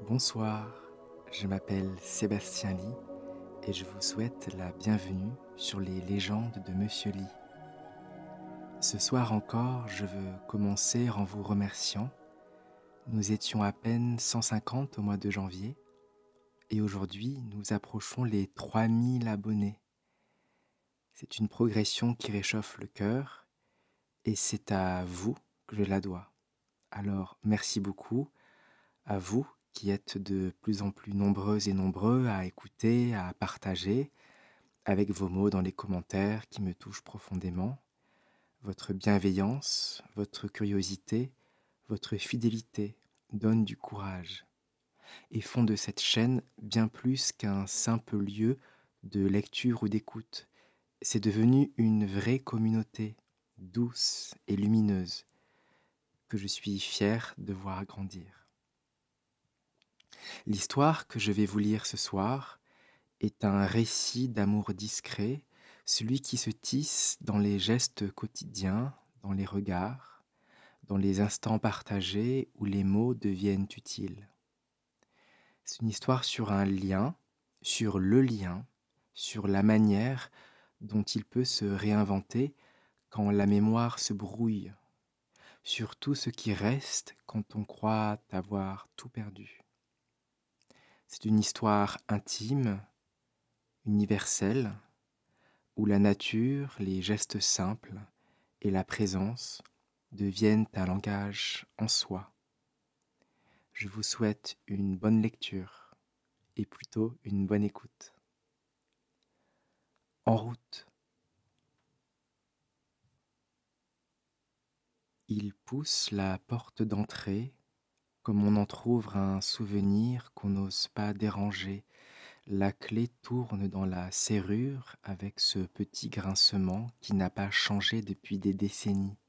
Bonsoir, je m'appelle Sébastien Ly et je vous souhaite la bienvenue sur les légendes de Monsieur Ly. Ce soir encore, je veux commencer en vous remerciant. Nous étions à peine 150 au mois de janvier et aujourd'hui nous approchons les 3000 abonnés. C'est une progression qui réchauffe le cœur et c'est à vous que je la dois. Alors merci beaucoup à vous qui êtes de plus en plus nombreuses et nombreux à écouter, à partager, avec vos mots dans les commentaires qui me touchent profondément. Votre bienveillance, votre curiosité, votre fidélité donnent du courage et font de cette chaîne bien plus qu'un simple lieu de lecture ou d'écoute. C'est devenu une vraie communauté, douce et lumineuse, que je suis fier de voir grandir. L'histoire que je vais vous lire ce soir est un récit d'amour discret, celui qui se tisse dans les gestes quotidiens, dans les regards, dans les instants partagés où les mots deviennent utiles. C'est une histoire sur un lien, sur le lien, sur la manière dont il peut se réinventer quand la mémoire se brouille, sur tout ce qui reste quand on croit avoir tout perdu. C'est une histoire intime, universelle, où la nature, les gestes simples et la présence deviennent un langage en soi. Je vous souhaite une bonne lecture et plutôt une bonne écoute. En route. Il pousse la porte d'entrée comme on entr'ouvre un souvenir qu'on n'ose pas déranger. La clé tourne dans la serrure avec ce petit grincement qui n'a pas changé depuis des décennies.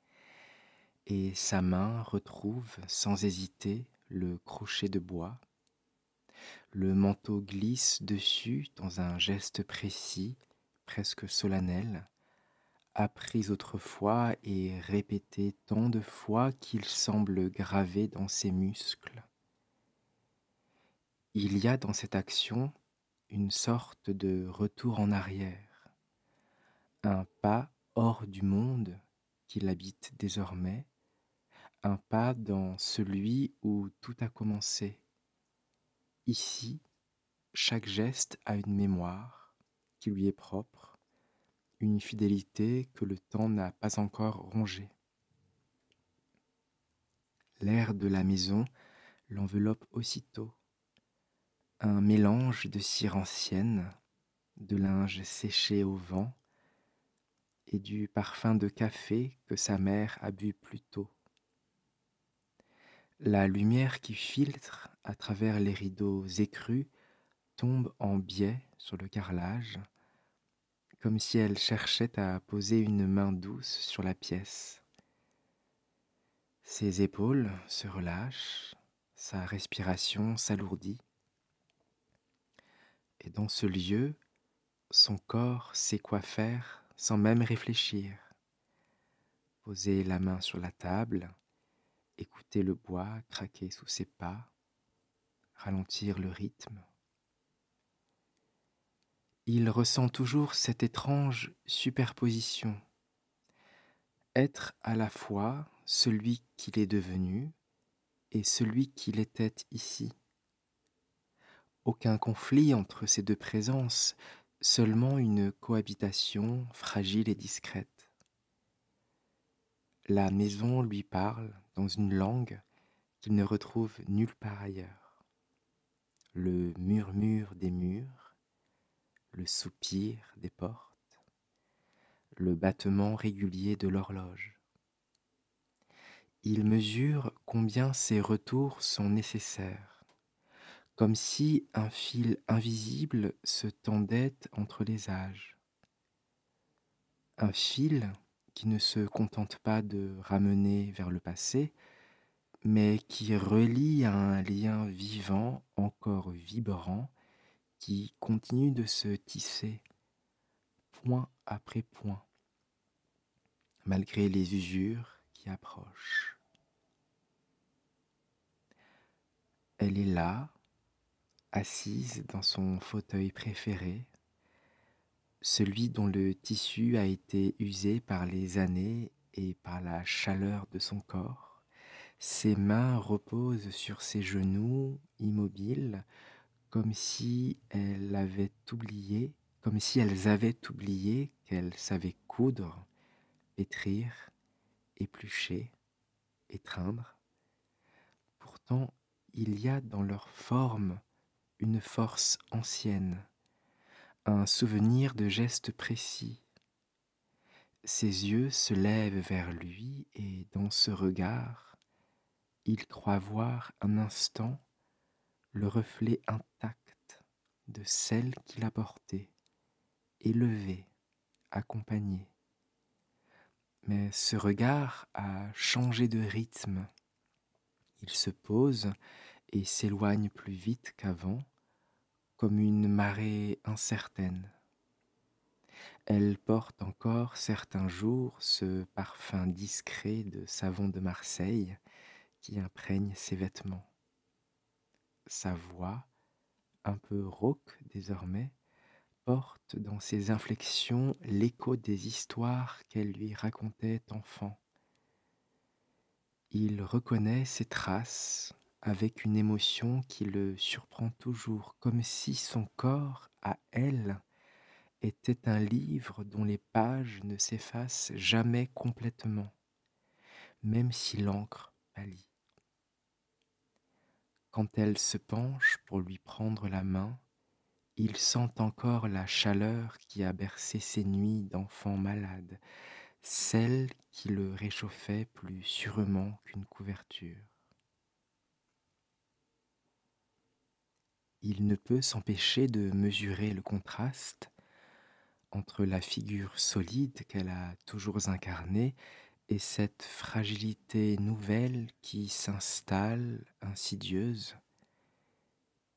Et sa main retrouve sans hésiter le crochet de bois. Le manteau glisse dessus dans un geste précis, presque solennel, appris autrefois et répété tant de fois qu'il semble gravé dans ses muscles. Il y a dans cette action une sorte de retour en arrière, un pas hors du monde qu'il habite désormais, un pas dans celui où tout a commencé. Ici, chaque geste a une mémoire qui lui est propre, une fidélité que le temps n'a pas encore rongée. L'air de la maison l'enveloppe aussitôt, un mélange de cire ancienne, de linge séché au vent et du parfum de café que sa mère a bu plus tôt. La lumière qui filtre à travers les rideaux écrus tombe en biais sur le carrelage, comme si elle cherchait à poser une main douce sur la pièce. Ses épaules se relâchent, sa respiration s'alourdit. Et dans ce lieu, son corps sait quoi faire sans même réfléchir. Poser la main sur la table, écouter le bois craquer sous ses pas, ralentir le rythme. Il ressent toujours cette étrange superposition. Être à la fois celui qu'il est devenu et celui qu'il était ici. Aucun conflit entre ces deux présences, seulement une cohabitation fragile et discrète. La maison lui parle dans une langue qu'il ne retrouve nulle part ailleurs. Le murmure des murs, le soupir des portes, le battement régulier de l'horloge. Il mesure combien ces retours sont nécessaires, comme si un fil invisible se tendait entre les âges. Un fil qui ne se contente pas de ramener vers le passé, mais qui relie à un lien vivant, encore vibrant, qui continue de se tisser, point après point, malgré les usures qui approchent. Elle est là, assise dans son fauteuil préféré, celui dont le tissu a été usé par les années et par la chaleur de son corps. Ses mains reposent sur ses genoux, immobiles, comme si elles avaient oublié, comme si elles avaient oublié qu'elles savaient coudre, pétrir, éplucher, étreindre. Pourtant, il y a dans leur forme une force ancienne, un souvenir de gestes précis. Ses yeux se lèvent vers lui et dans ce regard, il croit voir un instant le reflet intact de celle qu'il a portée, élevée, accompagnée. Mais ce regard a changé de rythme. Il se pose et s'éloigne plus vite qu'avant, comme une marée incertaine. Elle porte encore certains jours ce parfum discret de savon de Marseille qui imprègne ses vêtements. Sa voix, un peu rauque désormais, porte dans ses inflexions l'écho des histoires qu'elle lui racontait enfant. Il reconnaît ses traces avec une émotion qui le surprend toujours, comme si son corps, à elle, était un livre dont les pages ne s'effacent jamais complètement, même si l'encre pâlit. Quand elle se penche pour lui prendre la main, il sent encore la chaleur qui a bercé ses nuits d'enfant malade, celle qui le réchauffait plus sûrement qu'une couverture. Il ne peut s'empêcher de mesurer le contraste entre la figure solide qu'elle a toujours incarnée et cette fragilité nouvelle qui s'installe, insidieuse.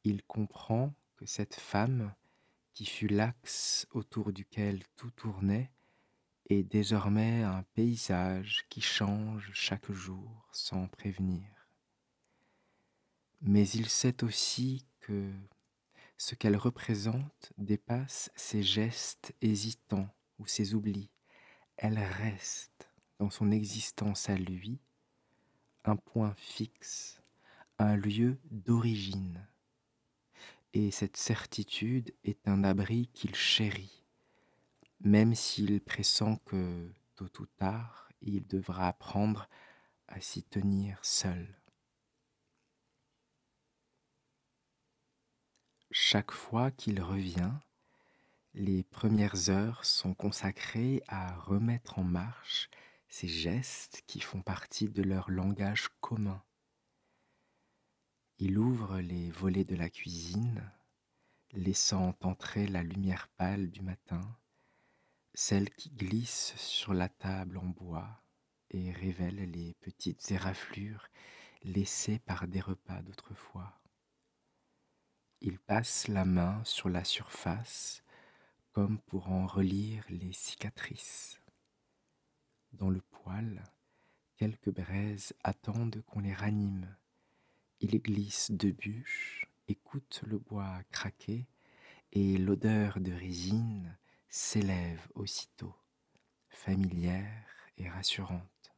Il comprend que cette femme, qui fut l'axe autour duquel tout tournait, est désormais un paysage qui change chaque jour sans prévenir. Mais il sait aussi que ce qu'elle représente dépasse ses gestes hésitants ou ses oublis. Elle reste dans son existence à lui un point fixe, un lieu d'origine. Et cette certitude est un abri qu'il chérit, même s'il pressent que, tôt ou tard, il devra apprendre à s'y tenir seul. Chaque fois qu'il revient, les premières heures sont consacrées à remettre en marche ces gestes qui font partie de leur langage commun. Il ouvre les volets de la cuisine, laissant entrer la lumière pâle du matin, celle qui glisse sur la table en bois et révèle les petites éraflures laissées par des repas d'autrefois. Il passe la main sur la surface comme pour en relire les cicatrices. Dans le poêle, quelques braises attendent qu'on les ranime. Il glisse deux bûches, écoute le bois craquer et l'odeur de résine s'élève aussitôt, familière et rassurante.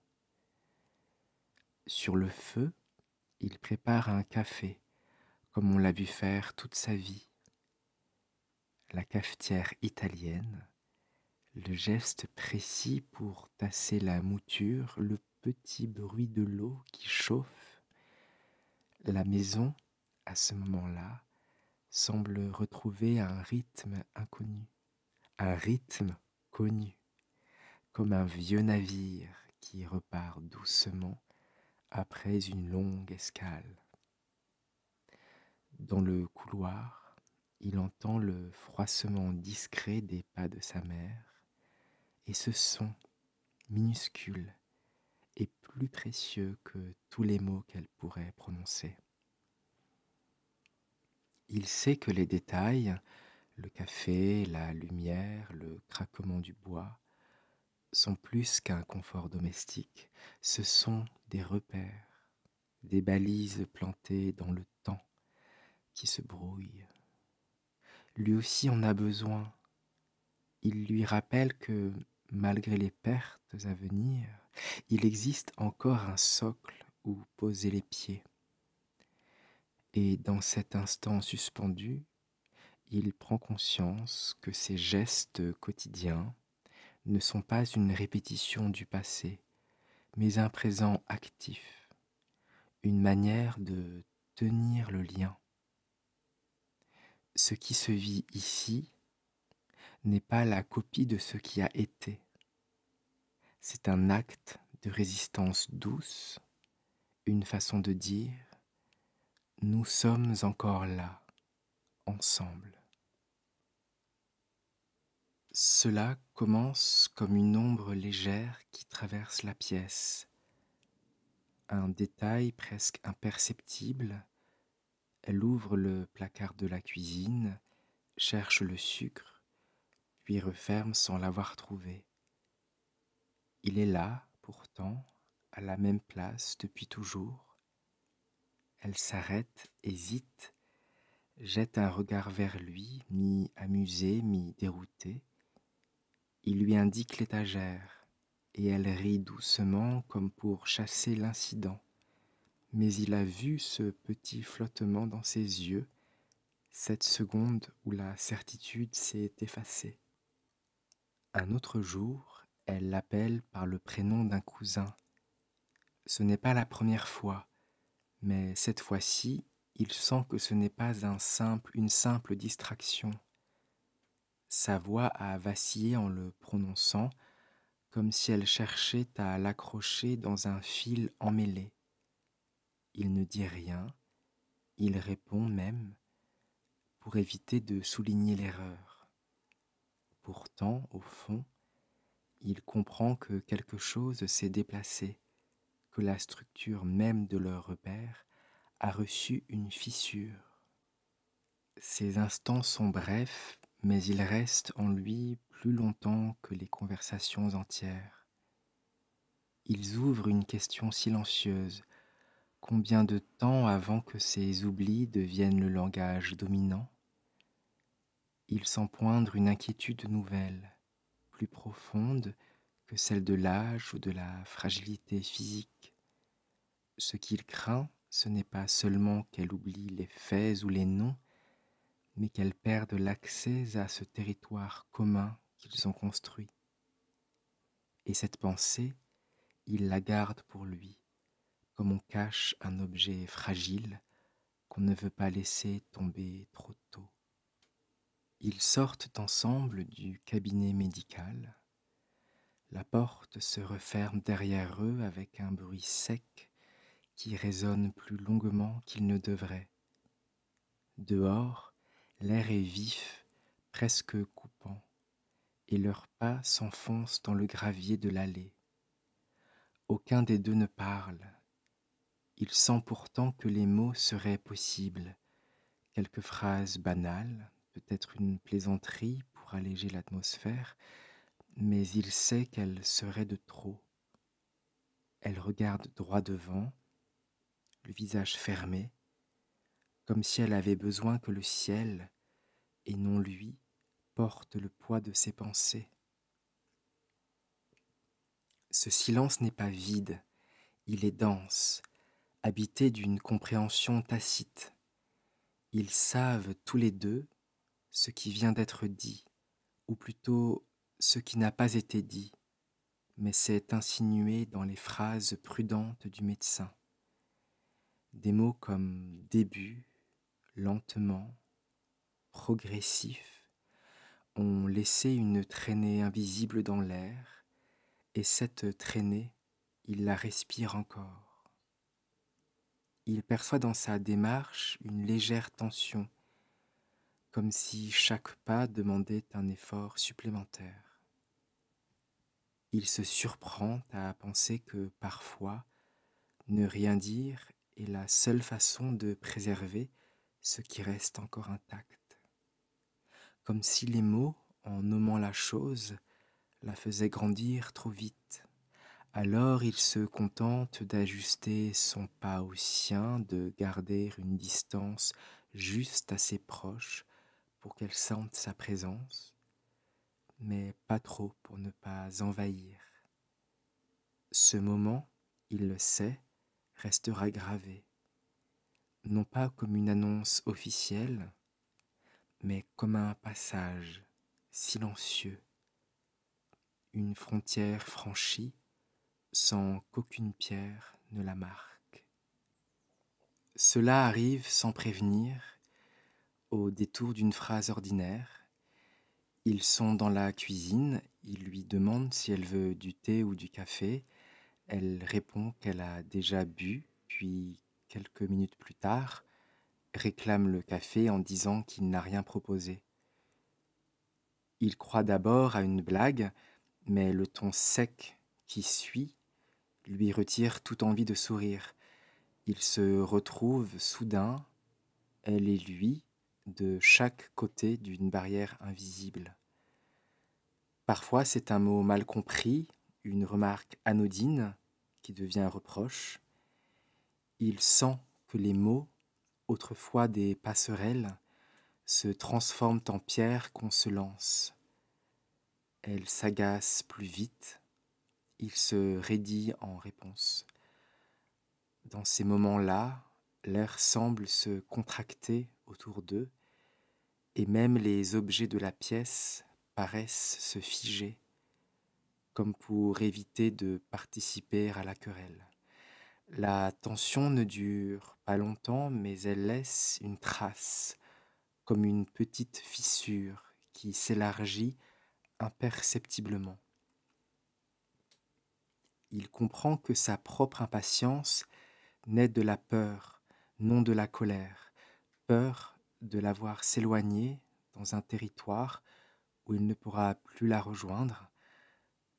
Sur le feu, il prépare un café, comme on l'a vu faire toute sa vie. La cafetière italienne, le geste précis pour tasser la mouture, le petit bruit de l'eau qui chauffe. La maison, à ce moment-là, semble retrouver un rythme inconnu, un rythme connu, comme un vieux navire qui repart doucement après une longue escale. Dans le couloir, il entend le froissement discret des pas de sa mère, et ce son, minuscule, est plus précieux que tous les mots qu'elle pourrait prononcer. Il sait que les détails, le café, la lumière, le craquement du bois, sont plus qu'un confort domestique, ce sont des repères, des balises plantées dans le temps, qui se brouille. Lui aussi en a besoin. Il lui rappelle que, malgré les pertes à venir, il existe encore un socle où poser les pieds. Et dans cet instant suspendu, il prend conscience que ses gestes quotidiens ne sont pas une répétition du passé, mais un présent actif, une manière de tenir le lien. Ce qui se vit ici n'est pas la copie de ce qui a été. C'est un acte de résistance douce, une façon de dire « nous sommes encore là, ensemble ». Cela commence comme une ombre légère qui traverse la pièce. Un détail presque imperceptible. Elle ouvre le placard de la cuisine, cherche le sucre, puis referme sans l'avoir trouvé. Il est là, pourtant, à la même place depuis toujours. Elle s'arrête, hésite, jette un regard vers lui, mi-amusée, mi-déroutée. Il lui indique l'étagère, et elle rit doucement comme pour chasser l'incident. Mais il a vu ce petit flottement dans ses yeux, cette seconde où la certitude s'est effacée. Un autre jour, elle l'appelle par le prénom d'un cousin. Ce n'est pas la première fois, mais cette fois-ci, il sent que ce n'est pas une simple distraction. Sa voix a vacillé en le prononçant, comme si elle cherchait à l'accrocher dans un fil emmêlé. Il ne dit rien, il répond même, pour éviter de souligner l'erreur. Pourtant, au fond, il comprend que quelque chose s'est déplacé, que la structure même de leur repère a reçu une fissure. Ces instants sont brefs, mais ils restent en lui plus longtemps que les conversations entières. Ils ouvrent une question silencieuse. Combien de temps avant que ces oublis deviennent le langage dominant? Il sent poindre une inquiétude nouvelle, plus profonde que celle de l'âge ou de la fragilité physique. Ce qu'il craint, ce n'est pas seulement qu'elle oublie les faits ou les noms, mais qu'elle perde l'accès à ce territoire commun qu'ils ont construit. Et cette pensée, il la garde pour lui, comme on cache un objet fragile qu'on ne veut pas laisser tomber trop tôt. Ils sortent ensemble du cabinet médical. La porte se referme derrière eux avec un bruit sec qui résonne plus longuement qu'il ne devrait. Dehors, l'air est vif, presque coupant, et leurs pas s'enfoncent dans le gravier de l'allée. Aucun des deux ne parle. Il sent pourtant que les mots seraient possibles. Quelques phrases banales, peut-être une plaisanterie pour alléger l'atmosphère, mais il sait qu'elles seraient de trop. Elle regarde droit devant, le visage fermé, comme si elle avait besoin que le ciel, et non lui, porte le poids de ses pensées. Ce silence n'est pas vide, il est dense, habité d'une compréhension tacite. Ils savent tous les deux ce qui vient d'être dit, ou plutôt ce qui n'a pas été dit, mais s'est insinué dans les phrases prudentes du médecin. Des mots comme début, lentement, progressif, ont laissé une traînée invisible dans l'air, et cette traînée, il la respire encore. Il perçoit dans sa démarche une légère tension, comme si chaque pas demandait un effort supplémentaire. Il se surprend à penser que parfois, ne rien dire est la seule façon de préserver ce qui reste encore intact. Comme si les mots, en nommant la chose, la faisaient grandir trop vite. Alors il se contente d'ajuster son pas au sien, de garder une distance juste assez proche pour qu'elle sente sa présence, mais pas trop pour ne pas envahir. Ce moment, il le sait, restera gravé, non pas comme une annonce officielle, mais comme un passage silencieux, une frontière franchie sans qu'aucune pierre ne la marque. Cela arrive sans prévenir, au détour d'une phrase ordinaire. Ils sont dans la cuisine, il lui demande si elle veut du thé ou du café. Elle répond qu'elle a déjà bu, puis quelques minutes plus tard, réclame le café en disant qu'il n'a rien proposé. Il croit d'abord à une blague, mais le ton sec qui suit lui retire toute envie de sourire. Ils se retrouvent soudain, elle et lui, de chaque côté d'une barrière invisible. Parfois, c'est un mot mal compris, une remarque anodine qui devient un reproche. Il sent que les mots, autrefois des passerelles, se transforment en pierres qu'on se lance. Elle s'agace plus vite, il se raidit en réponse. Dans ces moments-là, l'air semble se contracter autour d'eux, et même les objets de la pièce paraissent se figer, comme pour éviter de participer à la querelle. La tension ne dure pas longtemps, mais elle laisse une trace, comme une petite fissure qui s'élargit imperceptiblement. Il comprend que sa propre impatience naît de la peur, non de la colère, peur de la voir s'éloigner dans un territoire où il ne pourra plus la rejoindre,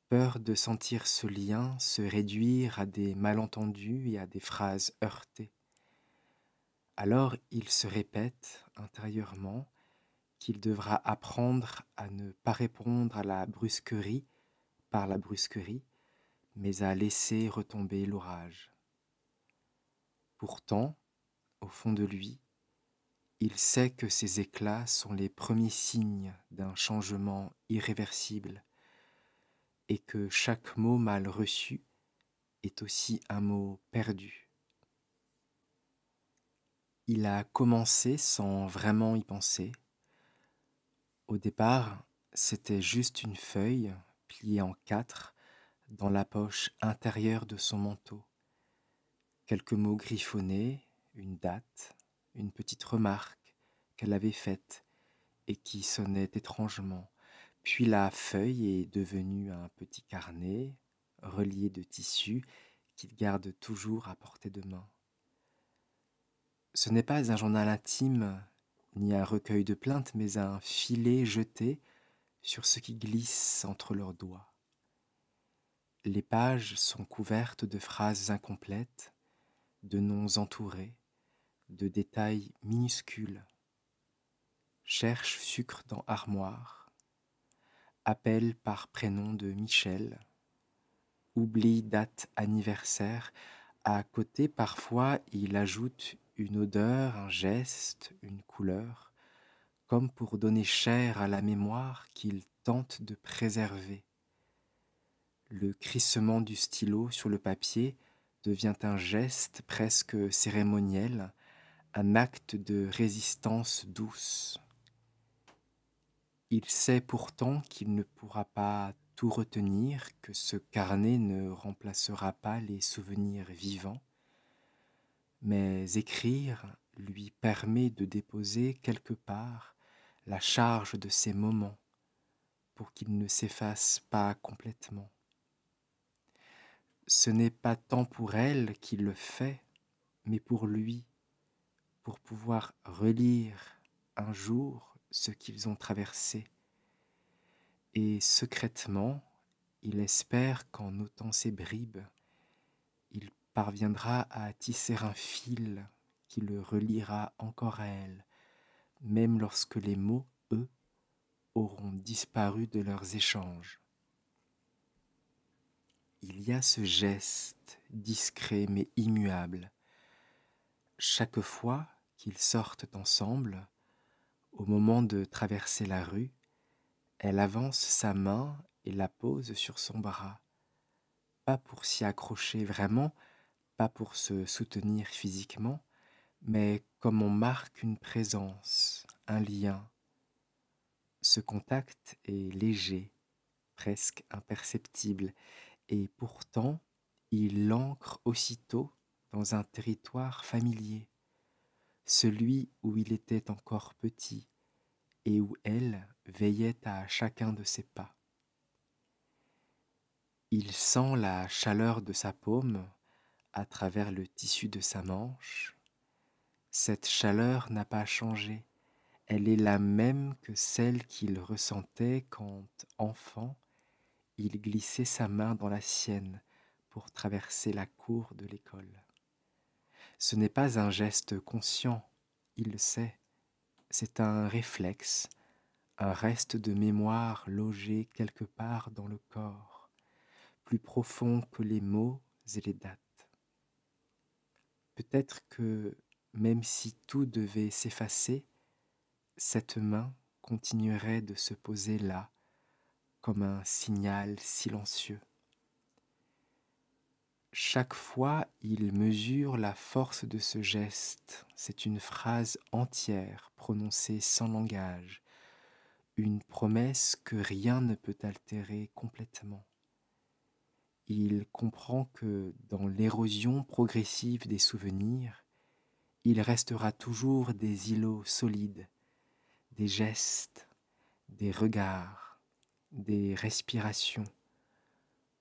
peur de sentir ce lien se réduire à des malentendus et à des phrases heurtées. Alors il se répète intérieurement qu'il devra apprendre à ne pas répondre à la brusquerie par la brusquerie, mais à laisser retomber l'orage. Pourtant, au fond de lui, il sait que ces éclats sont les premiers signes d'un changement irréversible et que chaque mot mal reçu est aussi un mot perdu. Il a commencé sans vraiment y penser. Au départ, c'était juste une feuille pliée en 4 dans la poche intérieure de son manteau. Quelques mots griffonnés, une date, une petite remarque qu'elle avait faite et qui sonnait étrangement. Puis la feuille est devenue un petit carnet relié de tissu qu'il garde toujours à portée de main. Ce n'est pas un journal intime ni un recueil de plaintes, mais un filet jeté sur ce qui glisse entre leurs doigts. Les pages sont couvertes de phrases incomplètes, de noms entourés, de détails minuscules. Cherche sucre dans armoire, appel par prénom de Michel, oublie date anniversaire. À côté, parfois, il ajoute une odeur, un geste, une couleur, comme pour donner chair à la mémoire qu'il tente de préserver. Le crissement du stylo sur le papier devient un geste presque cérémoniel, un acte de résistance douce. Il sait pourtant qu'il ne pourra pas tout retenir, que ce carnet ne remplacera pas les souvenirs vivants, mais écrire lui permet de déposer quelque part la charge de ces moments pour qu'ils ne s'effacent pas complètement. Ce n'est pas tant pour elle qu'il le fait, mais pour lui, pour pouvoir relire un jour ce qu'ils ont traversé. Et secrètement, il espère qu'en notant ces bribes, il parviendra à tisser un fil qui le reliera encore à elle, même lorsque les mots, eux, auront disparu de leurs échanges. Il y a ce geste discret mais immuable. Chaque fois qu'ils sortent ensemble, au moment de traverser la rue, elle avance sa main et la pose sur son bras, pas pour s'y accrocher vraiment, pas pour se soutenir physiquement, mais comme on marque une présence, un lien. Ce contact est léger, presque imperceptible, et pourtant il l'ancre aussitôt dans un territoire familier, celui où il était encore petit et où elle veillait à chacun de ses pas. Il sent la chaleur de sa paume à travers le tissu de sa manche. Cette chaleur n'a pas changé, elle est la même que celle qu'il ressentait quand, enfant, il glissait sa main dans la sienne pour traverser la cour de l'école. Ce n'est pas un geste conscient, il le sait, c'est un réflexe, un reste de mémoire logé quelque part dans le corps, plus profond que les mots et les dates. Peut-être que, même si tout devait s'effacer, cette main continuerait de se poser là, comme un signal silencieux. Chaque fois, il mesure la force de ce geste. C'est une phrase entière, prononcée sans langage, une promesse que rien ne peut altérer complètement. Il comprend que dans l'érosion progressive des souvenirs, il restera toujours des îlots solides, des gestes, des regards, des respirations,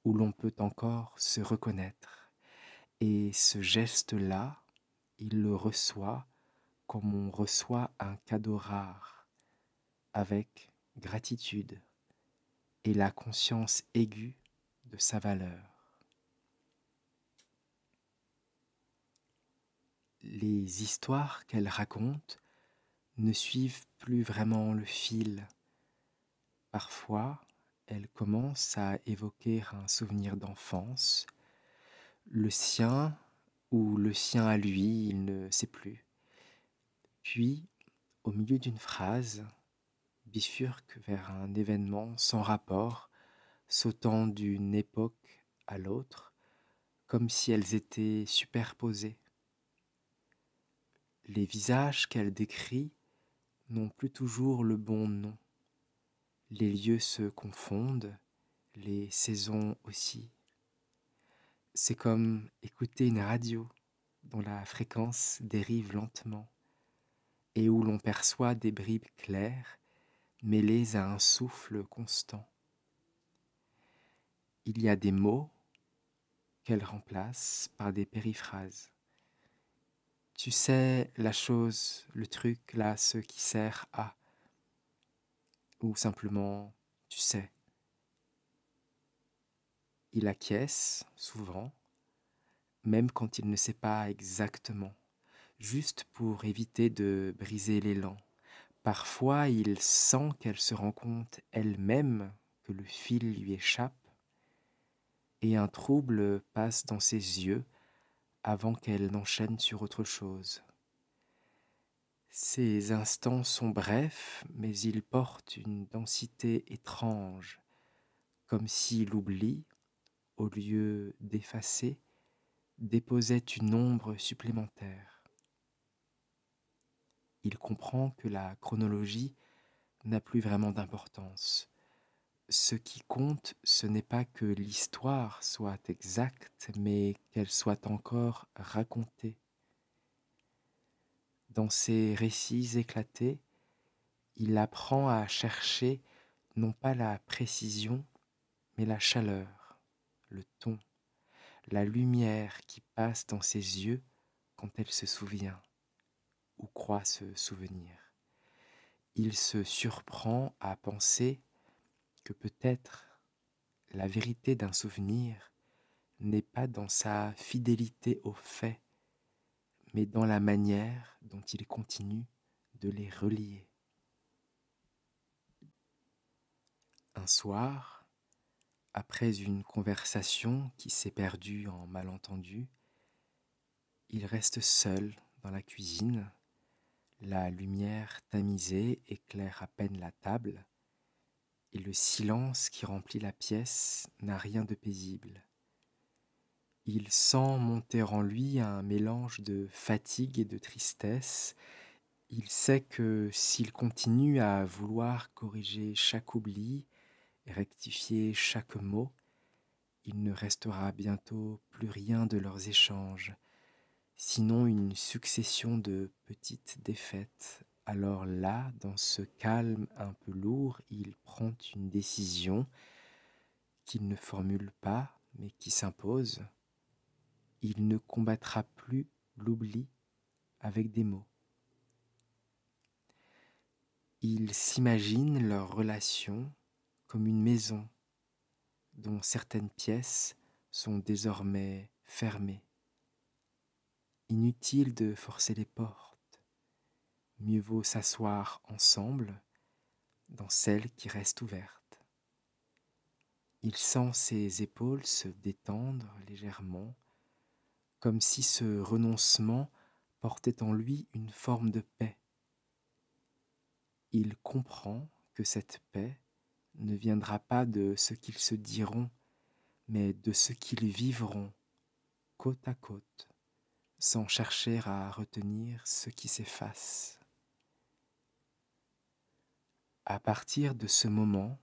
où l'on peut encore se reconnaître. Et ce geste-là, il le reçoit comme on reçoit un cadeau rare, avec gratitude et la conscience aiguë de sa valeur. Les histoires qu'elle raconte ne suivent plus vraiment le fil. Parfois, elle commence à évoquer un souvenir d'enfance, le sien ou le sien à lui, il ne sait plus. Puis, au milieu d'une phrase, bifurque vers un événement sans rapport, sautant d'une époque à l'autre, comme si elles étaient superposées. Les visages qu'elle décrit n'ont plus toujours le bon nom. Les lieux se confondent, les saisons aussi. C'est comme écouter une radio dont la fréquence dérive lentement et où l'on perçoit des bribes claires mêlées à un souffle constant. Il y a des mots qu'elle remplace par des périphrases. Tu sais, la chose, le truc, là, ce qui sert à, ou simplement, tu sais. Il acquiesce, souvent, même quand il ne sait pas exactement, juste pour éviter de briser l'élan. Parfois, il sent qu'elle se rend compte elle-même que le fil lui échappe, et un trouble passe dans ses yeux avant qu'elle n'enchaîne sur autre chose. Ces instants sont brefs, mais ils portent une densité étrange, comme si l'oubli, au lieu d'effacer, déposait une ombre supplémentaire. Il comprend que la chronologie n'a plus vraiment d'importance. Ce qui compte, ce n'est pas que l'histoire soit exacte, mais qu'elle soit encore racontée. Dans ces récits éclatés, il apprend à chercher non pas la précision, mais la chaleur, le ton, la lumière qui passe dans ses yeux quand elle se souvient ou croit se souvenir. Il se surprend à penser que peut-être la vérité d'un souvenir n'est pas dans sa fidélité aux faits, mais dans la manière dont il continue de les relier. Un soir, après une conversation qui s'est perdue en malentendu, il reste seul dans la cuisine La lumière tamisée éclaire à peine la table, et le silence qui remplit la pièce n'a rien de paisible. Il sent monter en lui un mélange de fatigue et de tristesse. Il sait que s'il continue à vouloir corriger chaque oubli et rectifier chaque mot, il ne restera bientôt plus rien de leurs échanges, sinon une succession de petites défaites. Alors là, dans ce calme un peu lourd, il prend une décision qu'il ne formule pas, mais qui s'impose. Il ne combattra plus l'oubli avec des mots. Il s'imagine leur relation comme une maison dont certaines pièces sont désormais fermées. Inutile de forcer les portes, mieux vaut s'asseoir ensemble dans celle qui reste ouverte. Il sent ses épaules se détendre légèrement, comme si ce renoncement portait en lui une forme de paix. Il comprend que cette paix ne viendra pas de ce qu'ils se diront, mais de ce qu'ils vivront côte à côte, sans chercher à retenir ce qui s'efface. À partir de ce moment,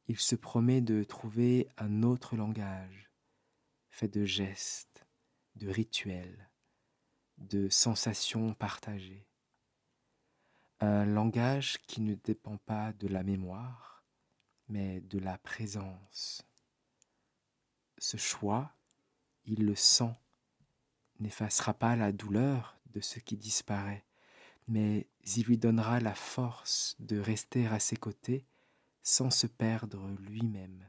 il se promet de trouver un autre langage, fait de gestes, de rituels, de sensations partagées. Un langage qui ne dépend pas de la mémoire, mais de la présence. Ce choix, il le sent, n'effacera pas la douleur de ce qui disparaît, mais il lui donnera la force de rester à ses côtés sans se perdre lui-même.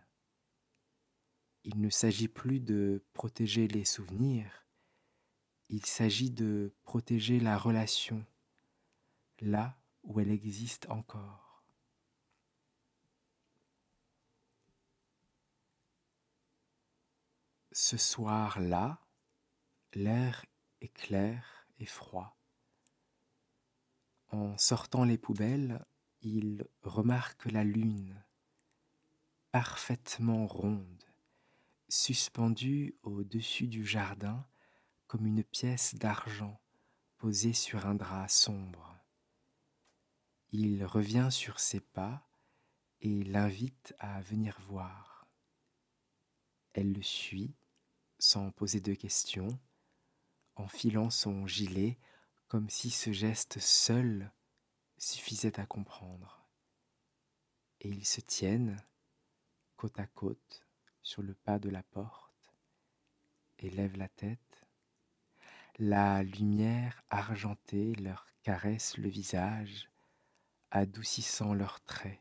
Il ne s'agit plus de protéger les souvenirs, il s'agit de protéger la relation, là où elle existe encore. Ce soir-là, l'air est clair et froid. En sortant les poubelles, il remarque la lune, parfaitement ronde, suspendue au-dessus du jardin comme une pièce d'argent posée sur un drap sombre. Il revient sur ses pas et l'invite à venir voir. Elle le suit, sans poser de questions, enfilant son gilet comme si ce geste seul suffisait à comprendre. Et ils se tiennent, côte à côte, sur le pas de la porte, et lèvent la tête. La lumière argentée leur caresse le visage, adoucissant leurs traits.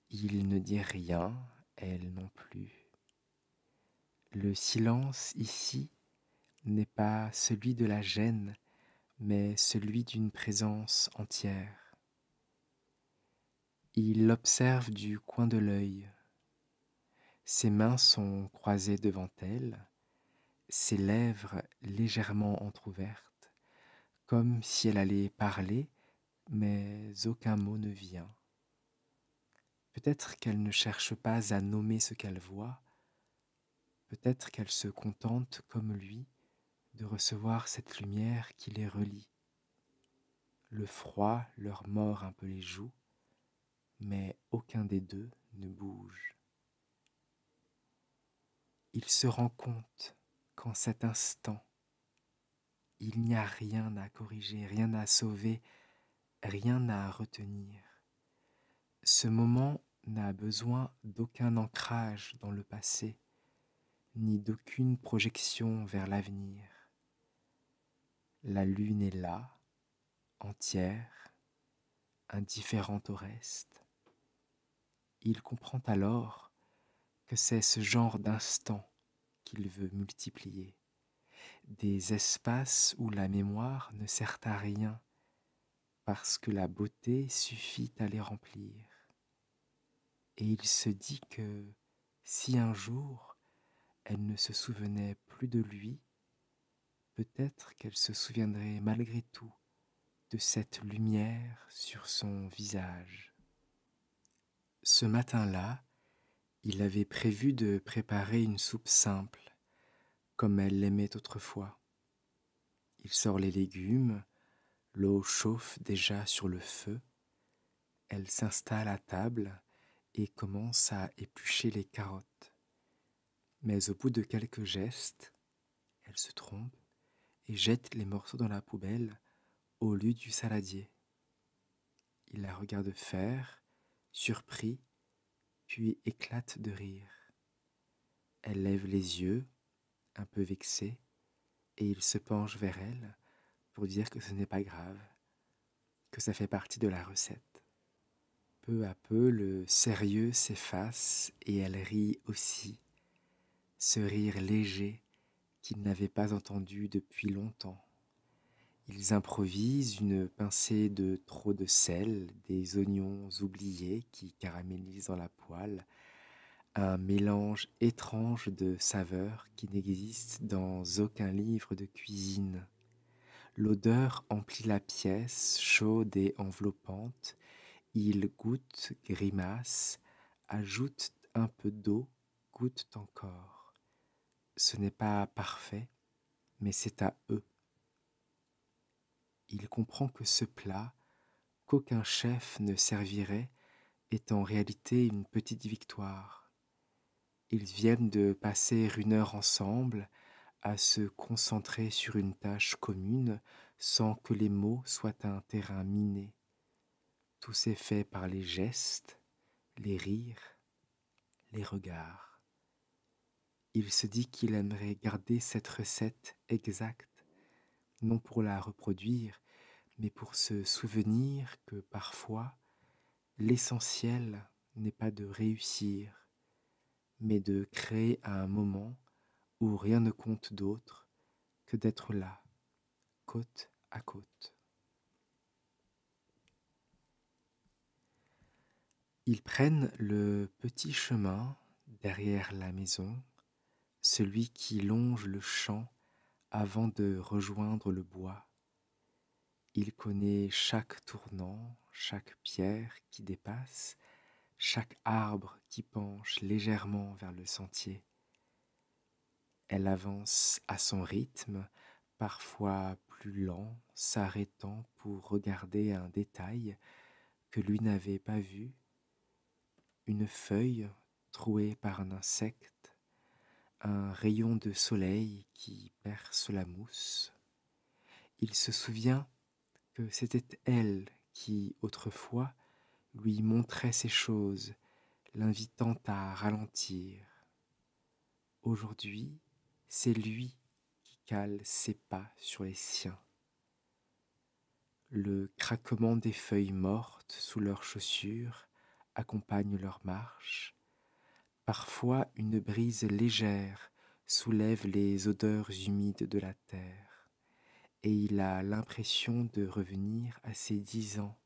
Il ne dit rien, elle non plus. Le silence ici n'est pas celui de la gêne, mais celui d'une présence entière. Il l'observe du coin de l'œil. Ses mains sont croisées devant elle, ses lèvres légèrement entr'ouvertes, comme si elle allait parler, mais aucun mot ne vient. Peut-être qu'elle ne cherche pas à nommer ce qu'elle voit, peut-être qu'elle se contente, comme lui, de recevoir cette lumière qui les relie. Le froid leur mord un peu les joues, mais aucun des deux ne bouge. Il se rend compte qu'en cet instant, il n'y a rien à corriger, rien à sauver, rien à retenir. Ce moment n'a besoin d'aucun ancrage dans le passé, ni d'aucune projection vers l'avenir. La lune est là, entière, indifférente au reste. Il comprend alors que c'est ce genre d'instant qu'il veut multiplier, des espaces où la mémoire ne sert à rien, parce que la beauté suffit à les remplir. Et il se dit que si un jour elle ne se souvenait plus de lui, peut-être qu'elle se souviendrait malgré tout de cette lumière sur son visage. Ce matin-là, il avait prévu de préparer une soupe simple, comme elle l'aimait autrefois. Il sort les légumes, l'eau chauffe déjà sur le feu, elle s'installe à table et commence à éplucher les carottes. Mais au bout de quelques gestes, elle se trompe et jette les morceaux dans la poubelle au lieu du saladier. Il la regarde faire, surpris, puis éclate de rire. Elle lève les yeux, un peu vexée, et il se penche vers elle pour dire que ce n'est pas grave, que ça fait partie de la recette. Peu à peu, le sérieux s'efface et elle rit aussi, ce rire léger qu'il n'avait pas entendu depuis longtemps. Ils improvisent une pincée de trop de sel, des oignons oubliés qui caramélisent dans la poêle, un mélange étrange de saveurs qui n'existe dans aucun livre de cuisine. L'odeur emplit la pièce, chaude et enveloppante. Il goûte, grimace, ajoute un peu d'eau, goûte encore. Ce n'est pas parfait, mais c'est à eux. Il comprend que ce plat, qu'aucun chef ne servirait, est en réalité une petite victoire. Ils viennent de passer 1 heure ensemble à se concentrer sur une tâche commune sans que les mots soient un terrain miné. Tout s'est fait par les gestes, les rires, les regards. Il se dit qu'il aimerait garder cette recette exacte, non pour la reproduire, mais pour se souvenir que parfois, l'essentiel n'est pas de réussir, mais de créer un moment où rien ne compte d'autre que d'être là, côte à côte. Ils prennent le petit chemin derrière la maison, celui qui longe le champ avant de rejoindre le bois. Il connaît chaque tournant, chaque pierre qui dépasse, chaque arbre qui penche légèrement vers le sentier. Elle avance à son rythme, parfois plus lent, s'arrêtant pour regarder un détail que lui n'avait pas vu, une feuille trouée par un insecte, un rayon de soleil qui perce la mousse. Il se souvient que c'était elle qui, autrefois, lui montrait ces choses, l'invitant à ralentir. Aujourd'hui, c'est lui qui cale ses pas sur les siens. Le craquement des feuilles mortes sous leurs chaussures accompagne leur marche. Parfois, une brise légère soulève les odeurs humides de la terre, et il a l'impression de revenir à ses 10 ans,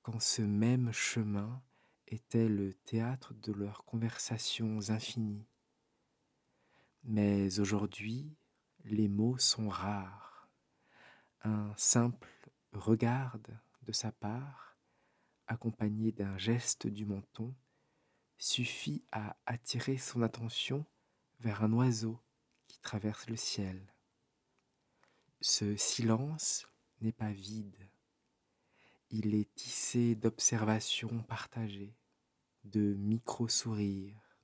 quand ce même chemin était le théâtre de leurs conversations infinies. Mais aujourd'hui, les mots sont rares. Un simple « regarde » de sa part, accompagné d'un geste du menton, suffit à attirer son attention vers un oiseau qui traverse le ciel. Ce silence n'est pas vide. Il est tissé d'observations partagées, de micro-sourires,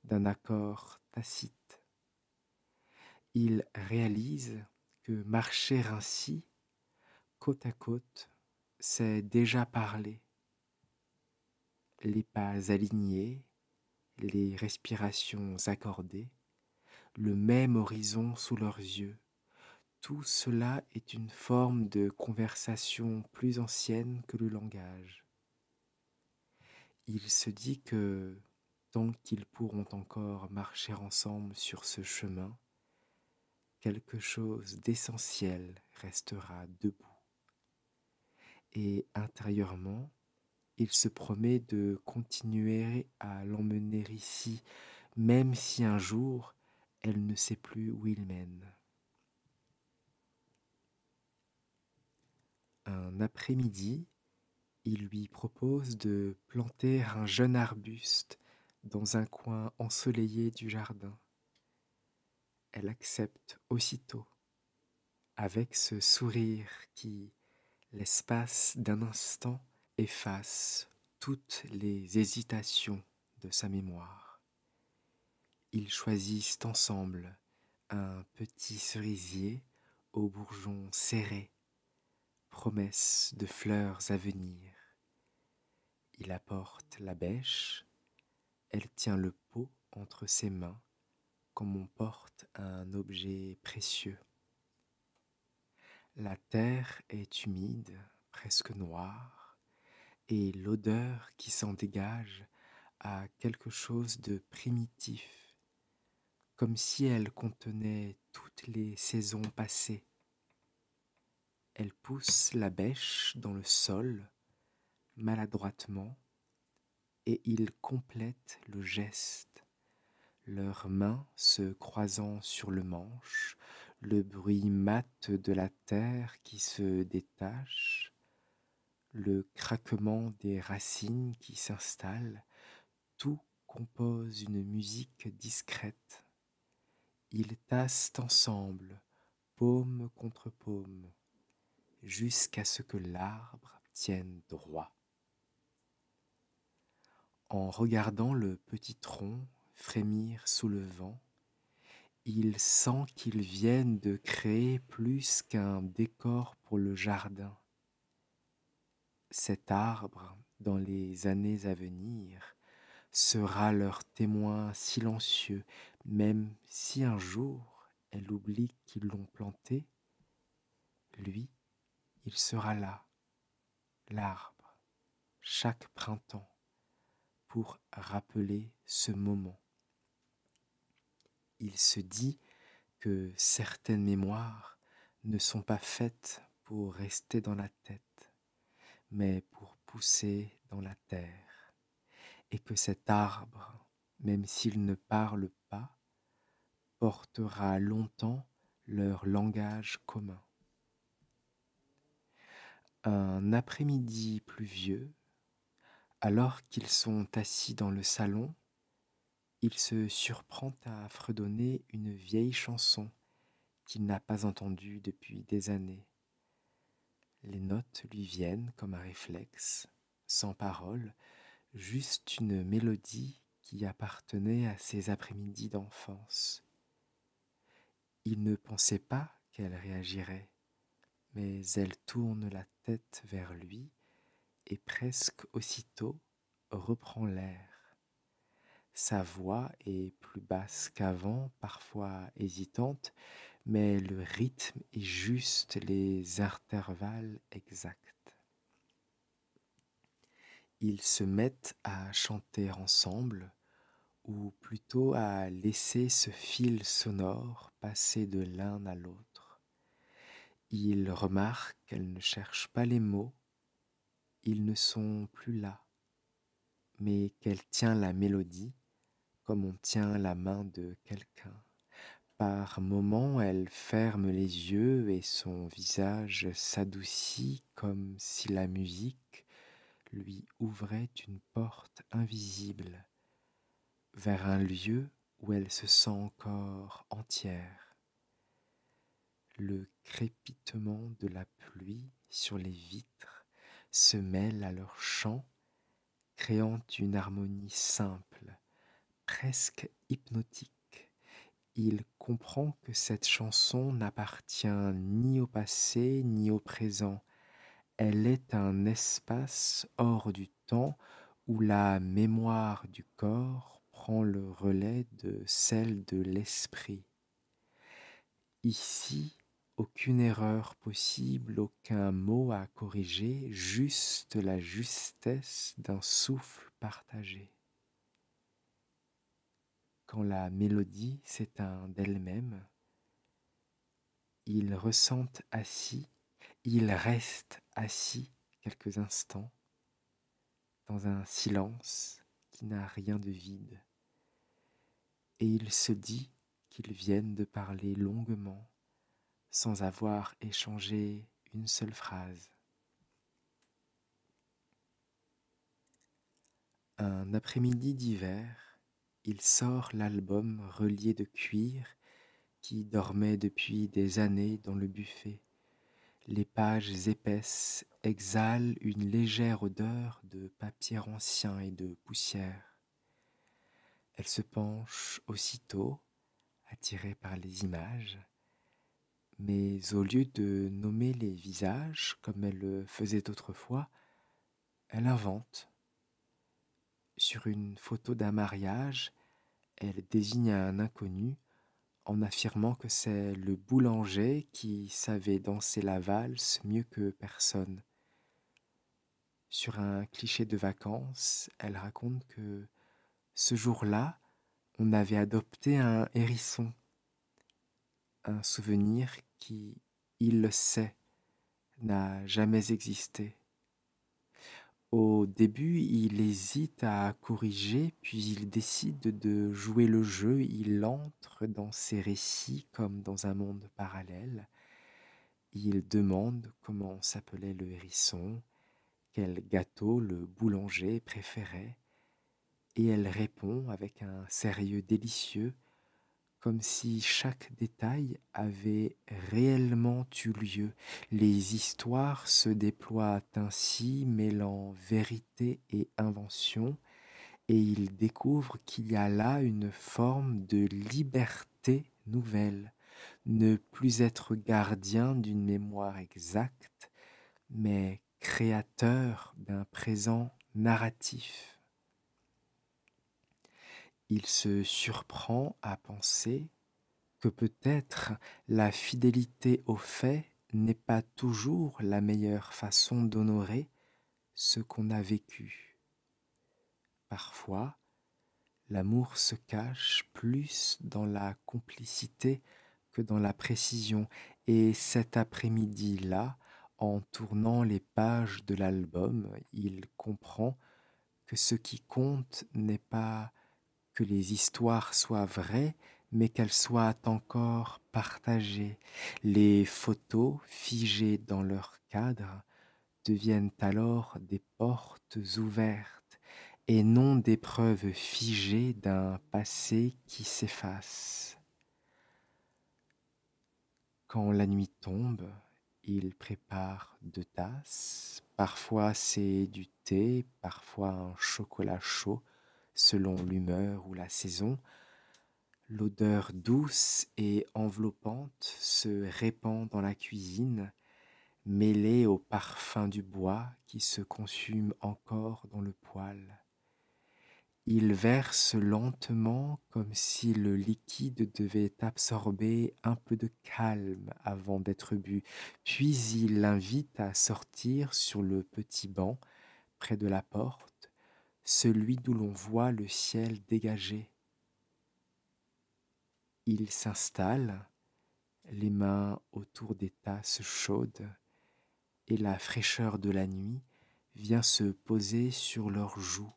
d'un accord tacite. Il réalise que marcher ainsi, côte à côte, c'est déjà parler. Les pas alignés, les respirations accordées, le même horizon sous leurs yeux. Tout cela est une forme de conversation plus ancienne que le langage. Il se dit que, tant qu'ils pourront encore marcher ensemble sur ce chemin, quelque chose d'essentiel restera debout. Et intérieurement, il se promet de continuer à l'emmener ici, même si un jour, elle ne sait plus où il mène. après-midi, il lui propose de planter un jeune arbuste dans un coin ensoleillé du jardin. Elle accepte aussitôt, avec ce sourire qui, l'espace d'un instant, efface toutes les hésitations de sa mémoire. Ils choisissent ensemble un petit cerisier aux bourgeons serrés, promesse de fleurs à venir. Il apporte la bêche, elle tient le pot entre ses mains comme on porte un objet précieux. La terre est humide, presque noire, et l'odeur qui s'en dégage a quelque chose de primitif, comme si elle contenait toutes les saisons passées. Elle pousse la bêche dans le sol, maladroitement, et ils complètent le geste, leurs mains se croisant sur le manche, le bruit mat de la terre qui se détache, le craquement des racines qui s'installent, tout compose une musique discrète. Ils tassent ensemble, paume contre paume, jusqu'à ce que l'arbre tienne droit. En regardant le petit tronc frémir sous le vent, il sent qu'ils viennent de créer plus qu'un décor pour le jardin. Cet arbre, dans les années à venir, sera leur témoin silencieux, même si un jour elle oublie qu'ils l'ont planté, lui, il sera là, l'arbre, chaque printemps, pour rappeler ce moment. Il se dit que certaines mémoires ne sont pas faites pour rester dans la tête, mais pour pousser dans la terre, et que cet arbre, même s'il ne parle pas, portera longtemps leur langage commun. Un après-midi pluvieux, alors qu'ils sont assis dans le salon, il se surprend à fredonner une vieille chanson qu'il n'a pas entendue depuis des années. Les notes lui viennent comme un réflexe, sans parole, juste une mélodie qui appartenait à ses après-midi d'enfance. Il ne pensait pas qu'elle réagirait, mais elle tourne la tête vers lui et presque aussitôt reprend l'air. Sa voix est plus basse qu'avant, parfois hésitante, mais le rythme est juste, les intervalles exacts. Ils se mettent à chanter ensemble, ou plutôt à laisser ce fil sonore passer de l'un à l'autre. Il remarque qu'elle ne cherche pas les mots, ils ne sont plus là, mais qu'elle tient la mélodie comme on tient la main de quelqu'un. Par moments, elle ferme les yeux et son visage s'adoucit comme si la musique lui ouvrait une porte invisible vers un lieu où elle se sent encore entière. Le crépitement de la pluie sur les vitres se mêle à leur chant, créant une harmonie simple, presque hypnotique. Il comprend que cette chanson n'appartient ni au passé ni au présent. Elle est un espace hors du temps où la mémoire du corps prend le relais de celle de l'esprit. Ici, aucune erreur possible, aucun mot à corriger, juste la justesse d'un souffle partagé. Quand la mélodie s'éteint d'elle-même, ils ressentent assis, ils restent assis quelques instants dans un silence qui n'a rien de vide. Et il se dit qu'ils viennent de parler longuement sans avoir échangé une seule phrase. Un après-midi d'hiver, il sort l'album relié de cuir qui dormait depuis des années dans le buffet. Les pages épaisses exhalent une légère odeur de papier ancien et de poussière. Elle se penche aussitôt, attirée par les images, mais au lieu de nommer les visages comme elle le faisait autrefois, elle invente. Sur une photo d'un mariage, elle désigne un inconnu en affirmant que c'est le boulanger qui savait danser la valse mieux que personne. Sur un cliché de vacances, elle raconte que ce jour-là, on avait adopté un hérisson, un souvenir qui, il le sait, n'a jamais existé. Au début, il hésite à corriger, puis il décide de jouer le jeu. Il entre dans ses récits comme dans un monde parallèle. Il demande comment s'appelait le hérisson, quel gâteau le boulanger préférait, et elle répond avec un sérieux délicieux, comme si chaque détail avait réellement eu lieu. Les histoires se déploient ainsi, mêlant vérité et invention, et il découvre qu'il y a là une forme de liberté nouvelle, ne plus être gardien d'une mémoire exacte, mais créateur d'un présent narratif. Il se surprend à penser que peut-être la fidélité aux faits n'est pas toujours la meilleure façon d'honorer ce qu'on a vécu. Parfois, l'amour se cache plus dans la complicité que dans la précision, et cet après-midi-là, en tournant les pages de l'album, il comprend que ce qui compte n'est pas que les histoires soient vraies, mais qu'elles soient encore partagées. Les photos, figées dans leur cadre, deviennent alors des portes ouvertes et non des preuves figées d'un passé qui s'efface. Quand la nuit tombe, il prépare 2 tasses. Parfois c'est du thé, parfois un chocolat chaud, selon l'humeur ou la saison. L'odeur douce et enveloppante se répand dans la cuisine, mêlée au parfum du bois qui se consume encore dans le poêle. Il verse lentement comme si le liquide devait absorber un peu de calme avant d'être bu, puis il l'invite à sortir sur le petit banc près de la porte, celui d'où l'on voit le ciel dégagé. Il s'installe, les mains autour des tasses chaudes, et la fraîcheur de la nuit vient se poser sur leurs joues.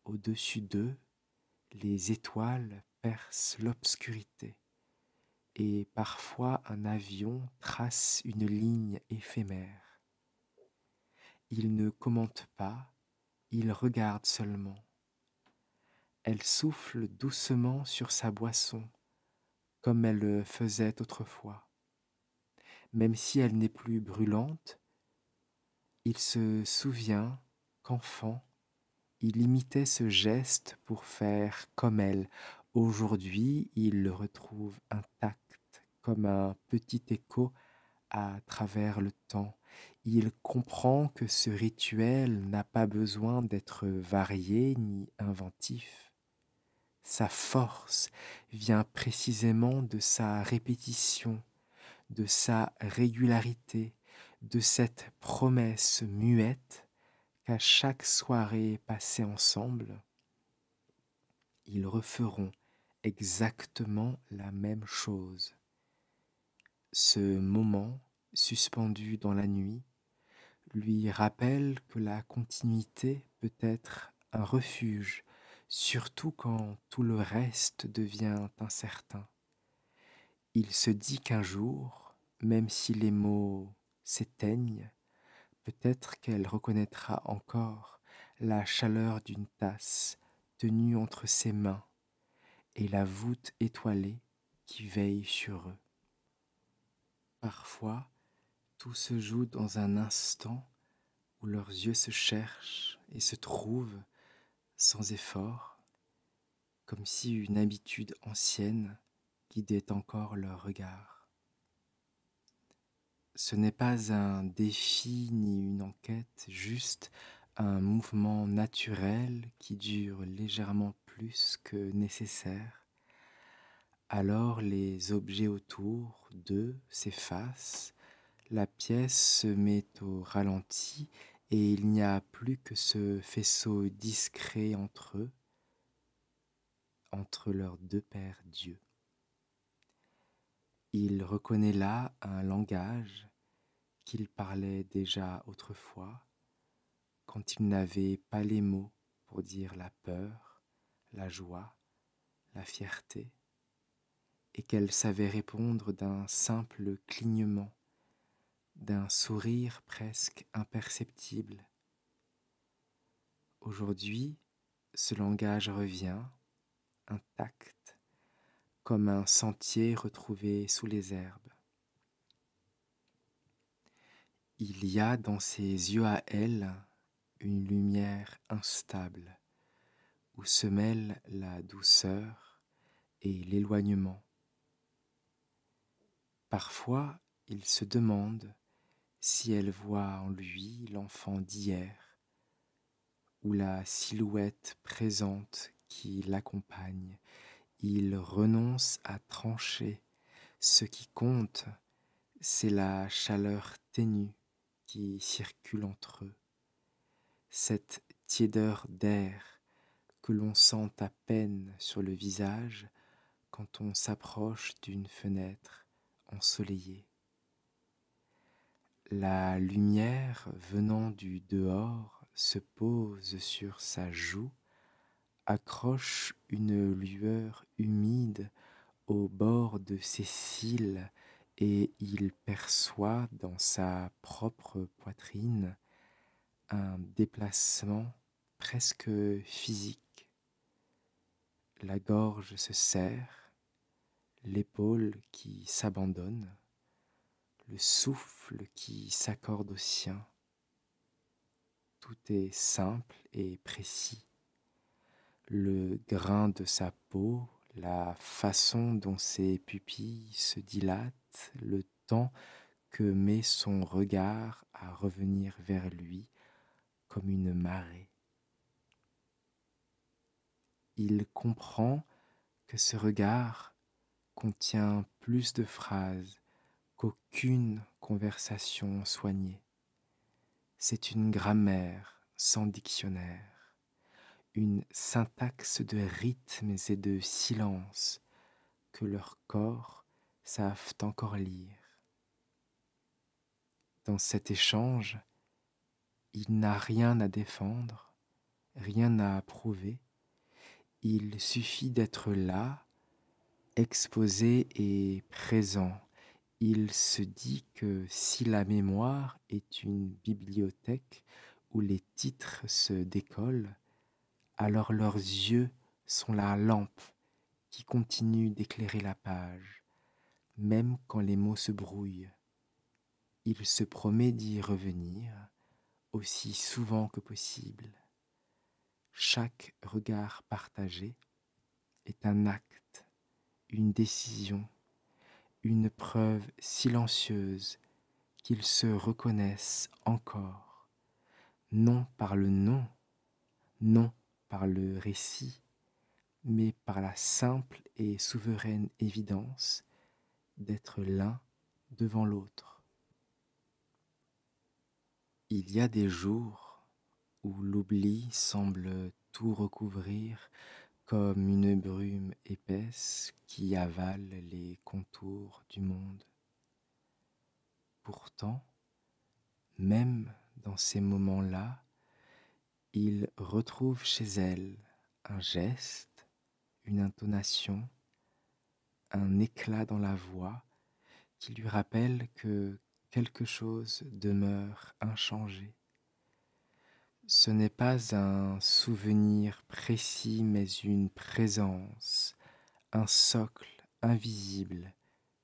Au-dessus d'eux, les étoiles percent l'obscurité, et parfois un avion trace une ligne éphémère. Il ne commente pas, il regarde seulement. Elle souffle doucement sur sa boisson, comme elle le faisait autrefois. Même si elle n'est plus brûlante, il se souvient qu'enfant, il imitait ce geste pour faire comme elle. Aujourd'hui, il le retrouve intact, comme un petit écho à travers le temps. Il comprend que ce rituel n'a pas besoin d'être varié ni inventif. Sa force vient précisément de sa répétition, de sa régularité, de cette promesse muette qu'à chaque soirée passée ensemble, ils referont exactement la même chose. Ce moment, suspendu dans la nuit, lui rappelle que la continuité peut être un refuge, surtout quand tout le reste devient incertain. Il se dit qu'un jour, même si les mots s'éteignent, peut-être qu'elle reconnaîtra encore la chaleur d'une tasse tenue entre ses mains et la voûte étoilée qui veille sur eux. Parfois, tout se joue dans un instant où leurs yeux se cherchent et se trouvent sans effort, comme si une habitude ancienne guidait encore leur regard. Ce n'est pas un défi ni une enquête, juste un mouvement naturel qui dure légèrement plus que nécessaire. Alors les objets autour d'eux s'effacent, la pièce se met au ralenti et il n'y a plus que ce faisceau discret entre eux, entre leurs deux pères dieux. Il reconnaît là un langage qu'il parlait déjà autrefois, quand il n'avait pas les mots pour dire la peur, la joie, la fierté, et qu'elle savait répondre d'un simple clignement, d'un sourire presque imperceptible. Aujourd'hui, ce langage revient, intact, comme un sentier retrouvé sous les herbes. Il y a dans ses yeux à elle une lumière instable, où se mêlent la douceur et l'éloignement. Parfois, il se demande si elle voit en lui l'enfant d'hier, ou la silhouette présente qui l'accompagne. Il renonce à trancher. Ce qui compte, c'est la chaleur ténue qui circule entre eux, cette tiédeur d'air que l'on sent à peine sur le visage quand on s'approche d'une fenêtre ensoleillée. La lumière venant du dehors se pose sur sa joue, accroche une lueur humide au bord de ses cils et il perçoit dans sa propre poitrine un déplacement presque physique. La gorge se serre, l'épaule qui s'abandonne, le souffle qui s'accorde au sien. Tout est simple et précis. Le grain de sa peau, la façon dont ses pupilles se dilatent, le temps que met son regard à revenir vers lui comme une marée. Il comprend que ce regard contient plus de phrases qu'aucune conversation soignée. C'est une grammaire sans dictionnaire, une syntaxe de rythmes et de silences que leurs corps savent encore lire. Dans cet échange, il n'a rien à défendre, rien à prouver. Il suffit d'être là, exposé et présent. Il se dit que si la mémoire est une bibliothèque où les titres se décollent, alors leurs yeux sont la lampe qui continue d'éclairer la page, même quand les mots se brouillent. Il se promet d'y revenir aussi souvent que possible. Chaque regard partagé est un acte, une décision, une preuve silencieuse qu'ils se reconnaissent encore, non par le nom, non par le récit, mais par la simple et souveraine évidence d'être l'un devant l'autre. Il y a des jours où l'oubli semble tout recouvrir comme une brume épaisse qui avale les contours du monde. Pourtant, même dans ces moments-là, il retrouve chez elle un geste, une intonation, un éclat dans la voix qui lui rappelle que quelque chose demeure inchangé. Ce n'est pas un souvenir précis, mais une présence, un socle invisible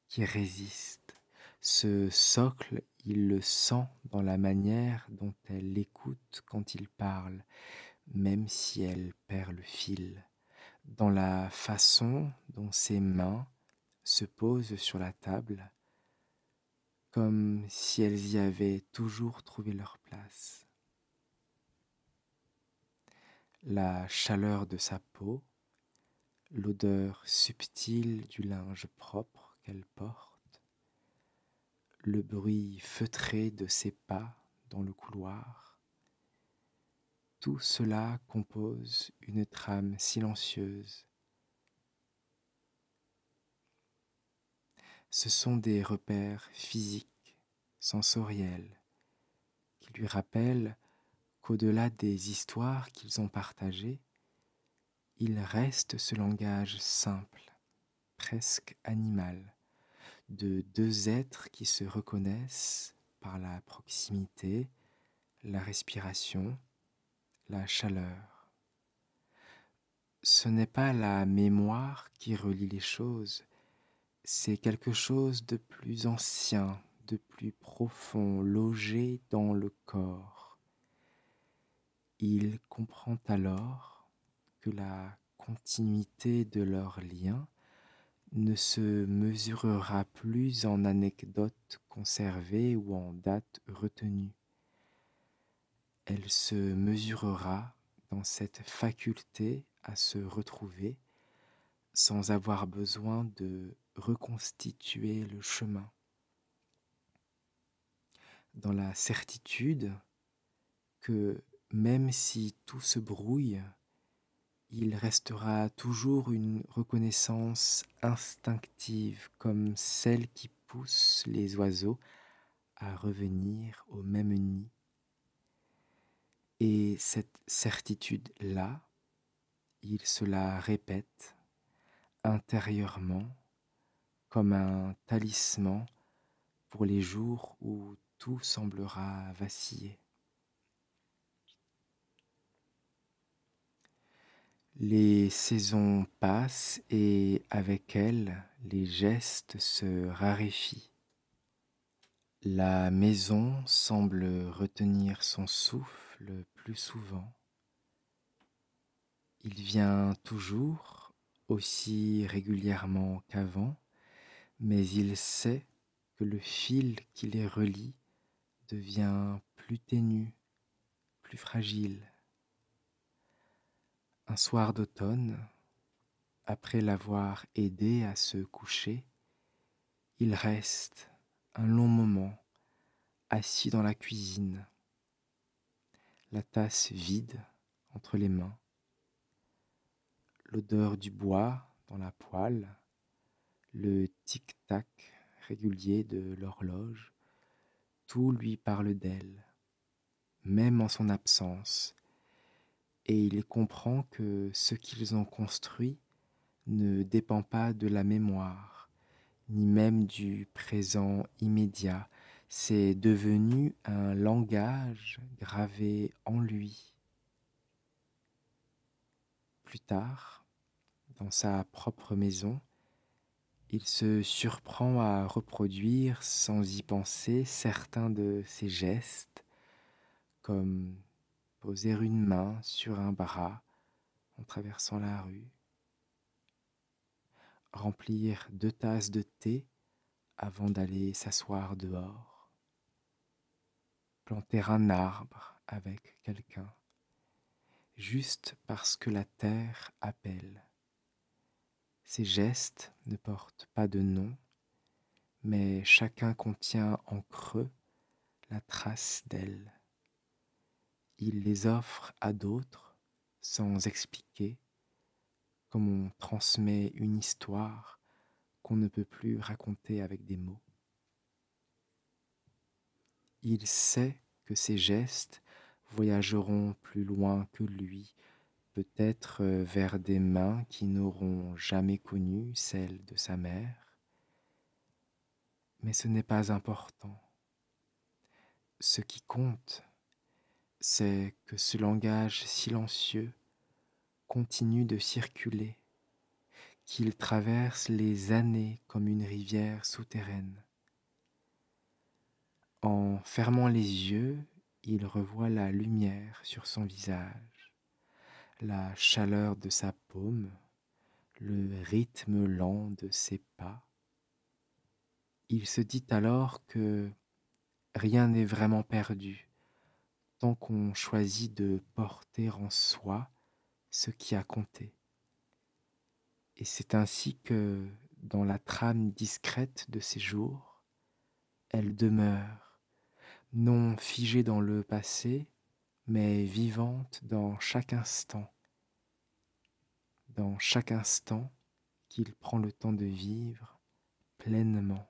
qui résiste. Ce socle, il le sent dans la manière dont elle l'écoute quand il parle, même si elle perd le fil, dans la façon dont ses mains se posent sur la table, comme si elles y avaient toujours trouvé leur place. La chaleur de sa peau, l'odeur subtile du linge propre qu'elle porte, le bruit feutré de ses pas dans le couloir, tout cela compose une trame silencieuse. Ce sont des repères physiques, sensoriels, qui lui rappellent qu'au-delà des histoires qu'ils ont partagées, il reste ce langage simple, presque animal, de deux êtres qui se reconnaissent par la proximité, la respiration, la chaleur. Ce n'est pas la mémoire qui relie les choses, c'est quelque chose de plus ancien, de plus profond, logé dans le corps. Il comprend alors que la continuité de leur lien ne se mesurera plus en anecdotes conservées ou en dates retenues. Elle se mesurera dans cette faculté à se retrouver sans avoir besoin de reconstituer le chemin. Dans la certitude que même si tout se brouille, il restera toujours une reconnaissance instinctive comme celle qui pousse les oiseaux à revenir au même nid. Et cette certitude-là, il se la répète intérieurement comme un talisman pour les jours où tout semblera vaciller. Les saisons passent et avec elles, les gestes se raréfient. La maison semble retenir son souffle plus souvent. Il vient toujours, aussi régulièrement qu'avant, mais il sait que le fil qui les relie devient plus ténu, plus fragile. Un soir d'automne, après l'avoir aidé à se coucher, il reste un long moment assis dans la cuisine, la tasse vide entre les mains, l'odeur du bois dans la poêle, le tic-tac régulier de l'horloge, tout lui parle d'elle, même en son absence, et il comprend que ce qu'ils ont construit ne dépend pas de la mémoire, ni même du présent immédiat. C'est devenu un langage gravé en lui. Plus tard, dans sa propre maison, il se surprend à reproduire sans y penser certains de ses gestes, comme poser une main sur un bras en traversant la rue, remplir 2 tasses de thé avant d'aller s'asseoir dehors, planter un arbre avec quelqu'un, juste parce que la terre appelle. Ces gestes ne portent pas de nom, mais chacun contient en creux la trace d'elle. Il les offre à d'autres sans expliquer, comme on transmet une histoire qu'on ne peut plus raconter avec des mots. Il sait que ses gestes voyageront plus loin que lui, peut-être vers des mains qui n'auront jamais connu celle de sa mère. Mais ce n'est pas important. Ce qui compte, c'est que ce langage silencieux continue de circuler, qu'il traverse les années comme une rivière souterraine. En fermant les yeux, il revoit la lumière sur son visage, la chaleur de sa paume, le rythme lent de ses pas. Il se dit alors que rien n'est vraiment perdu tant qu'on choisit de porter en soi ce qui a compté. Et c'est ainsi que, dans la trame discrète de ses jours, elle demeure, non figée dans le passé, mais vivante dans chaque instant qu'il prend le temps de vivre pleinement.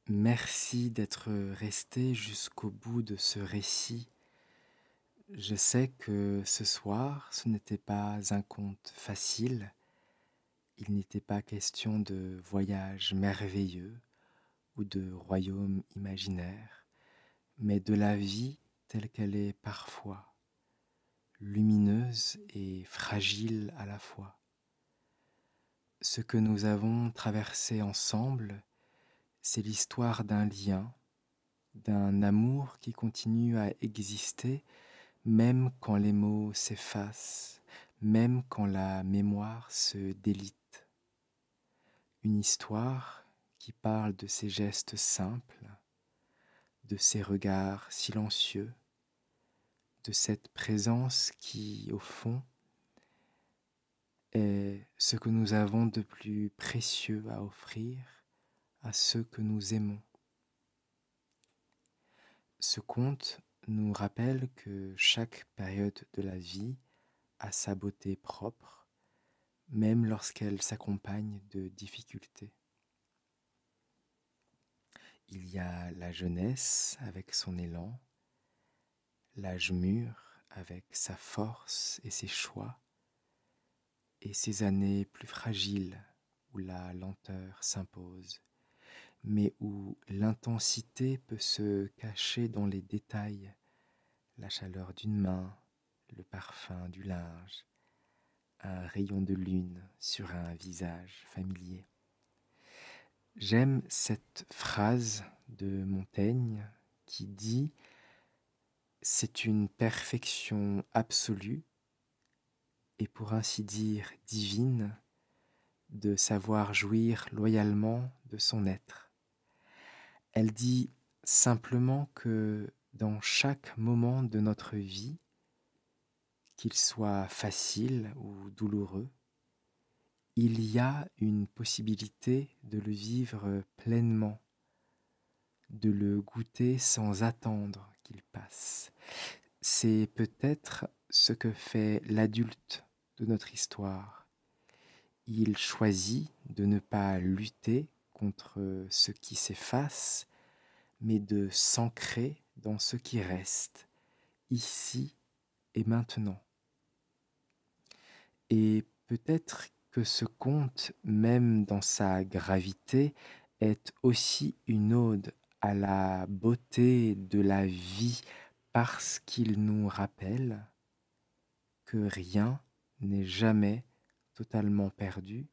Merci d'être resté jusqu'au bout de ce récit. Je sais que ce soir, ce n'était pas un conte facile. Il n'était pas question de voyage merveilleux ou de royaume imaginaire, mais de la vie telle qu'elle est parfois, lumineuse et fragile à la fois. Ce que nous avons traversé ensemble, c'est l'histoire d'un lien, d'un amour qui continue à exister même quand les mots s'effacent, même quand la mémoire se délite. Une histoire qui parle de ces gestes simples, de ces regards silencieux, de cette présence qui, au fond, est ce que nous avons de plus précieux à offrir à ceux que nous aimons. Ce conte nous rappelle que chaque période de la vie a sa beauté propre, même lorsqu'elle s'accompagne de difficultés. Il y a la jeunesse avec son élan, l'âge mûr avec sa force et ses choix, et ces années plus fragiles où la lenteur s'impose, mais où l'intensité peut se cacher dans les détails, la chaleur d'une main, le parfum du linge, un rayon de lune sur un visage familier. J'aime cette phrase de Montaigne qui dit « C'est une perfection absolue et pour ainsi dire divine de savoir jouir loyalement de son être. » Elle dit simplement que dans chaque moment de notre vie, qu'il soit facile ou douloureux, il y a une possibilité de le vivre pleinement, de le goûter sans attendre qu'il passe. C'est peut-être ce que fait l'adulte de notre histoire. Il choisit de ne pas lutter contre ce qui s'efface, mais de s'ancrer dans ce qui reste, ici et maintenant. Et peut-être que ce conte, même dans sa gravité, est aussi une ode à la beauté de la vie parce qu'il nous rappelle que rien n'est jamais totalement perdu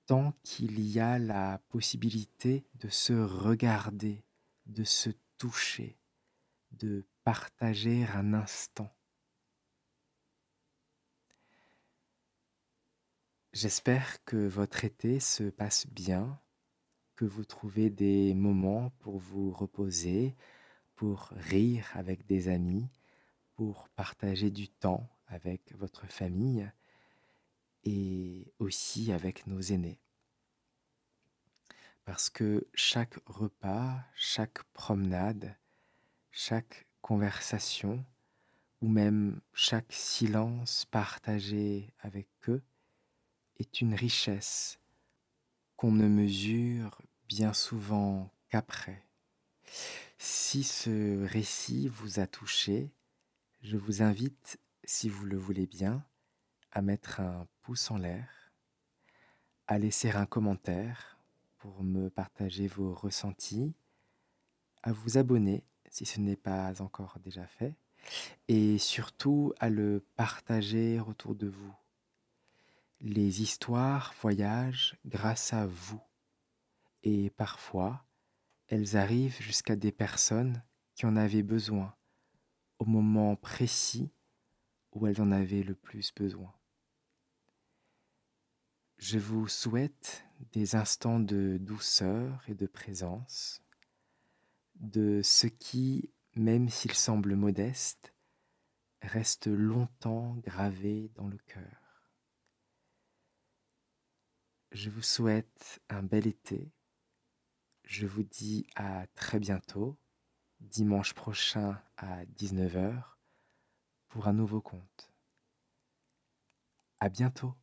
tant qu'il y a la possibilité de se regarder, de se toucher, de partager un instant. J'espère que votre été se passe bien, que vous trouvez des moments pour vous reposer, pour rire avec des amis, pour partager du temps avec votre famille et aussi avec nos aînés. Parce que chaque repas, chaque promenade, chaque conversation ou même chaque silence partagé avec eux est une richesse qu'on ne mesure bien souvent qu'après. Si ce récit vous a touché, je vous invite, si vous le voulez bien, à mettre un pouce en l'air, à laisser un commentaire pour me partager vos ressentis, à vous abonner si ce n'est pas encore déjà fait, et surtout à le partager autour de vous. Les histoires voyagent grâce à vous, et parfois, elles arrivent jusqu'à des personnes qui en avaient besoin, au moment précis où elles en avaient le plus besoin. Je vous souhaite des instants de douceur et de présence, de ce qui, même s'il semble modeste, reste longtemps gravé dans le cœur. Je vous souhaite un bel été. Je vous dis à très bientôt, dimanche prochain à 19 h, pour un nouveau conte. À bientôt.